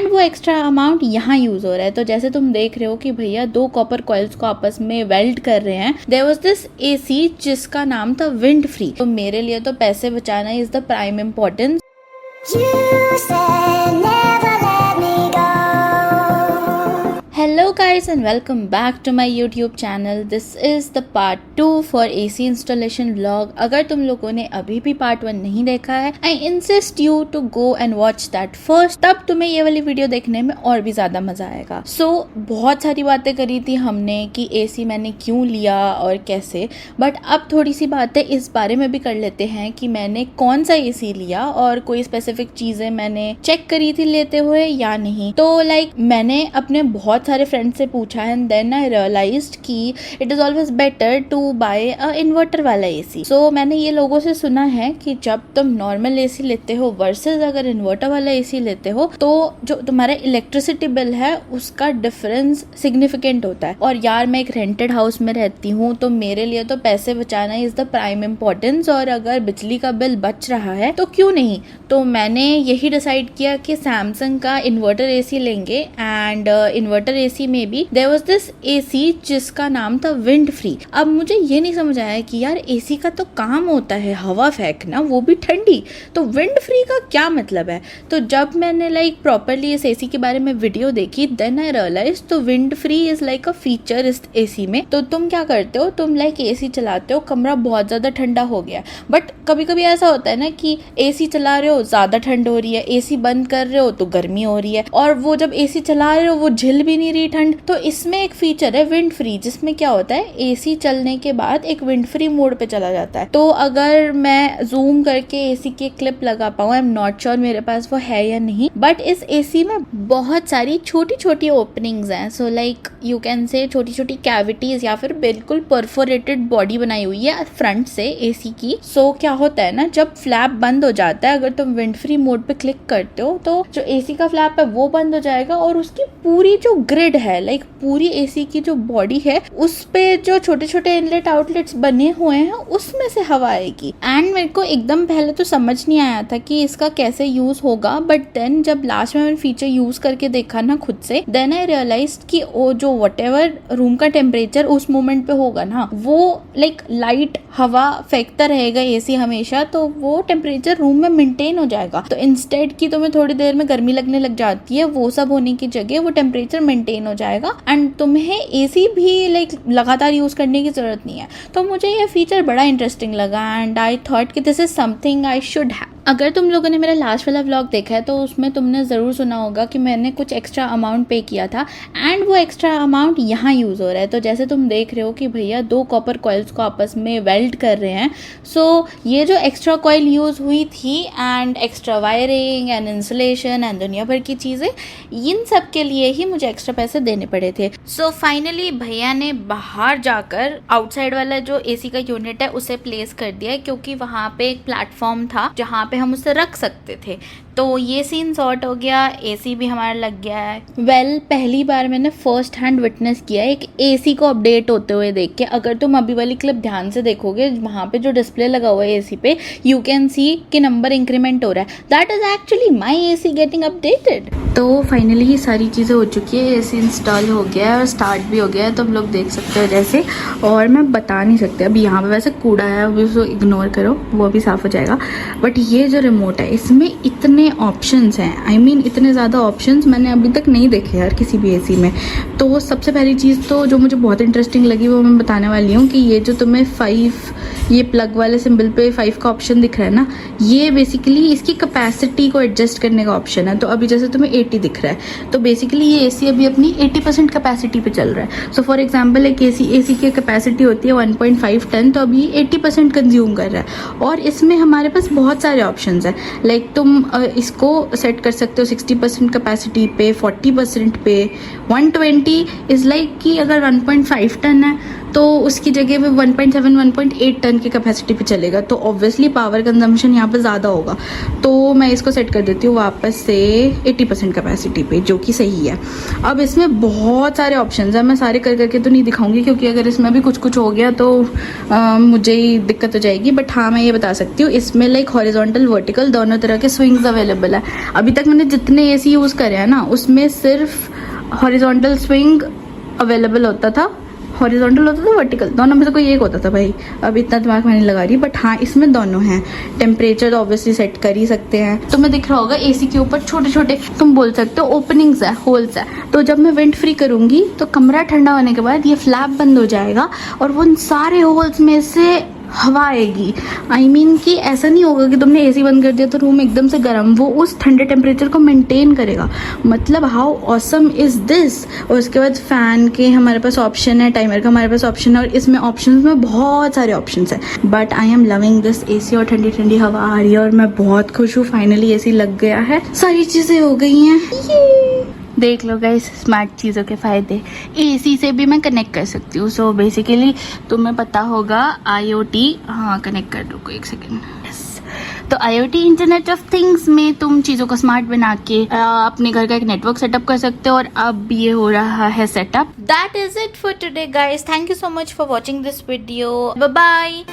And वो extra amount यहाँ use हो रहा है। तो जैसे तुम देख रहे हो कि भैया 2 कॉपर कॉइल्स को आपस में वेल्ड कर रहे हैं। देयर वाज दिस एसी जिसका नाम था विंड फ्री। तो मेरे लिए तो पैसे बचाना is the prime importance. Hello guys and welcome back to my YouTube channel. This is the part 2 for AC installation vlog. अगर तुम लोगों ने अभी भी part 1 नहीं देखा है, I insist you to go and watch that first. तब तुम्हें ये वाली वीडियो देखने में और भी ज़्यादा मज़ा आएगा। So बहुत सारी बातें करी थी हमने कि AC मैंने क्यों लिया और कैसे, बट अब थोड़ी सी बातें इस बारे में भी कर लेते हैं कि मैंने कौन सा AC लिया और कोई स्पेसिफिक चीज़ें मैंने चेक करी थी लेते हुए या नहीं। तो मैंने अपने बहुत सारे फ्रेंड से पूछा एंड देन आई रियलाइज्ड कि it is always better to buy a inverter वाला एसी। सो मैंने ये लोगों से सुना है कि जब तुम नॉर्मल एसी लेते हो वर्सेस अगर इन्वर्टर वाला एसी लेते हो तो जो तुम्हारा इलेक्ट्रिसिटी बिल है उसका डिफरेंस सिग्निफिकेंट होता है। और यार मैं एक रेंटेड हाउस में रहती हूँ तो मेरे लिए तो पैसे बचाना इज द प्राइम इम्पोर्टेंस, और अगर बिजली का बिल बच रहा है तो क्यों नहीं। तो मैंने यही डिसाइड किया कि सैमसंग का इन्वर्टर एसी लेंगे एंड इन्वर्टर एसी में भी देयर वाज दिस एसी जिसका नाम था विंड फ्री। अब मुझे ये नहीं समझ आया कि यार एसी का तो काम होता है हवा फेंकना, वो भी ठंडी, तो विंड फ्री का क्या मतलब है। तो जब मैंने प्रॉपरली इस एसी के बारे में वीडियो देखी देन आई रियलाइज तो wind free is like a feature इस एसी में। तो तुम क्या करते हो, तुम एसी चलाते हो, कमरा बहुत ज्यादा ठंडा हो गया, बट कभी कभी ऐसा होता है ना कि एसी चला रहे हो ज्यादा ठंड हो रही है, एसी बंद कर रहे हो तो गर्मी हो रही है, और वो जब एसी चला रहे हो वो झिल भी नहीं रही ठंड। तो इसमें एक फीचर है विंड फ्री जिसमें क्या होता है एसी चलने के बाद एक विंड फ्री मोड पे चला जाता है। तो अगर मैं जूम करके एसी की क्लिप लगा पाऊँ, आई एम नॉट श्योर मेरे पास वो है या नहीं, बट इस एसी में बहुत सारी छोटी छोटी ओपनिंग्स हैं। सो यू कैन से छोटी छोटी कैविटीज या फिर बिल्कुल परफोरेटेड बॉडी बनाई हुई है फ्रंट से एसी की। सो क्या होता है ना, जब फ्लैप बंद हो जाता है अगर तुम विंड फ्री मोड पे क्लिक करते हो तो जो एसी का फ्लैप है वो बंद हो जाएगा और उसकी पूरी जो ग्रिड है पूरी एसी की जो बॉडी है उस पे जो छोटे छोटे इनलेट आउटलेट्स बने हुए हैं उसमें से हवा आएगी। एंड मेरे को एकदम पहले तो समझ नहीं आया था कि इसका कैसे यूज होगा, बट देन जब लास्ट में मैंने फीचर यूज करके देखा ना खुद से, देन आई रियलाइज कि वो जो व्हाटएवर रूम का टेम्परेचर उस मोमेंट पे होगा ना वो लाइट हवा फेंकता रहेगा एसी हमेशा, तो वो टेम्परेचर रूम में मेंटेन हो जाएगा। तो इंस्टेड की तुम्हें थोड़ी देर में गर्मी लगने लग जाती है, वो सब होने की जगह वो टेम्परेचर मेंटेन हो जाएगा एंड तुम्हें एसी भी लगातार यूज करने की जरूरत नहीं है। तो मुझे ये फीचर बड़ा इंटरेस्टिंग लगा एंड आई थॉट कि this is something I should have. अगर तुम लोगों ने मेरा लास्ट वाला व्लॉग देखा है तो उसमें तुमने ज़रूर सुना होगा कि मैंने कुछ एक्स्ट्रा अमाउंट पे किया था एंड वो एक्स्ट्रा अमाउंट यहाँ यूज़ हो रहा है। तो जैसे तुम देख रहे हो कि भैया 2 कॉपर कॉइल्स को आपस में वेल्ड कर रहे हैं। सो ये जो एक्स्ट्रा कॉइल यूज़ हुई थी and extra wiring and insulation and दुनिया भर की चीज़ें, इन सब के लिए ही मुझे एक्स्ट्रा पैसे देने पड़े थे। सो फाइनली भैया ने बाहर जाकर आउटसाइड वाला जो एसी का यूनिट है उसे प्लेस कर दिया, क्योंकि वहाँ पे एक प्लेटफॉर्म था जहाँ पे हम उसे रख सकते थे। तो ये सीन सॉर्ट हो गया, एसी भी हमारा लग गया है। पहली बार मैंने फर्स्ट हैंड विटनेस किया एक एसी को अपडेट होते हुए देख के। अगर तुम अभी वाली क्लिप ध्यान से देखोगे वहाँ पे जो डिस्प्ले लगा हुआ है एसी पे, यू कैन सी कि नंबर इंक्रीमेंट हो रहा है। That is actually my AC getting updated. तो फाइनली सारी चीज़ें हो चुकी है, एसी इंस्टॉल हो गया है और स्टार्ट भी हो गया है, तो हम लोग देख सकते हो जैसे। और मैं बता नहीं सकते, अभी यहाँ पे वैसे कूड़ा है, अभी उसको इग्नोर करो, वो भी साफ़ हो जाएगा। बट ये जो रिमोट है इसमें इतने ऑप्शंस हैं, आई मीन इतने ज़्यादा ऑप्शंस मैंने अभी तक नहीं देखे यार किसी भी एसी में। तो सबसे पहली चीज़ तो जो मुझे बहुत इंटरेस्टिंग लगी वो मैं बताने वाली हूँ कि ये जो तुम्हें 5 ये प्लग वाले सिंबल पे 5 का ऑप्शन दिख रहा है ना, ये बेसिकली इसकी कैपेसिटी को एडजस्ट करने का ऑप्शन है। तो अभी जैसे तुम्हें 80 दिख रहा है तो बेसिकली ये एसी अभी अपनी 80% कैपेसिटी पे चल रहा है। सो फॉर एग्जांपल एक एसी की कैपेसिटी होती है 1.5 टन, तो अभी 80% कंज्यूम कर रहा है। और इसमें हमारे पास बहुत सारे ऑप्शंस हैं, तुम इसको सेट कर सकते हो 60% कैपेसिटी पे, 40% पे, 120 इज कि अगर 1.5 टन है तो उसकी जगह पे 1.7 1.8 टन की कैपेसिटी पे चलेगा, तो ऑब्वियसली पावर कंजम्पशन यहाँ पे ज़्यादा होगा। तो मैं इसको सेट कर देती हूँ वापस से 80% कैपेसिटी पे, जो कि सही है। अब इसमें बहुत सारे ऑप्शंस हैं, मैं सारे कर करके तो नहीं दिखाऊंगी क्योंकि अगर इसमें भी कुछ कुछ हो गया तो मुझे ही दिक्कत हो जाएगी। बट हाँ, मैं ये बता सकती हूँ इसमें लाइक हॉरिजॉन्टल वर्टिकल दोनों तरह के स्विंग्स अवेलेबल है। अभी तक मैंने जितने एसी यूज़ करे हैं ना, उसमें सिर्फ हॉरिजॉन्टल स्विंग अवेलेबल होता था, हॉरिजॉन्टल होता था, वर्टिकल, दोनों में से कोई एक होता था भाई। अब इतना दिमाग में नहीं लगा रही, बट हाँ इसमें दोनों हैं। टेम्परेचर ऑब्वियसली सेट कर ही सकते हैं। तुम्हें दिख रहा होगा एसी के ऊपर छोटे छोटे, तुम बोल सकते हो ओपनिंग्स है, होल्स है। तो जब मैं विंड फ्री करूंगी तो कमरा ठंडा होने के बाद ये फ्लैप बंद हो जाएगा और वो उन सारे होल्स में से हवा आएगी। I mean कि ऐसा नहीं होगा कि तुमने एसी बंद कर दिया तो रूम एकदम से गर्म, वो उस ठंडे टेम्परेचर को मेंटेन करेगा। मतलब हाउ ऑसम इज दिस। और उसके बाद फैन के हमारे पास ऑप्शन है, टाइमर का हमारे पास ऑप्शन है, और इसमें ऑप्शंस में बहुत सारे ऑप्शंस है। But I am loving this AC, और ठंडी ठंडी हवा आ रही है और मैं बहुत खुश हूँ। फाइनली एसी लग गया है, सारी चीजें हो गई हैं। देख लो गाइस स्मार्ट चीज़ों के फ़ायदे, एसी से भी मैं कनेक्ट कर सकती हूँ। सो बेसिकली तुम्हें पता होगा IoT, हाँ कनेक्ट कर दो, एक सेकेंड। यस, तो IoT इंटरनेट ऑफ थिंग्स में तुम चीज़ों को स्मार्ट बना के अपने घर का एक नेटवर्क सेटअप कर सकते हो, और अब ये हो रहा है setup. That is it for today guys, thank you so much for watching this video, bye bye.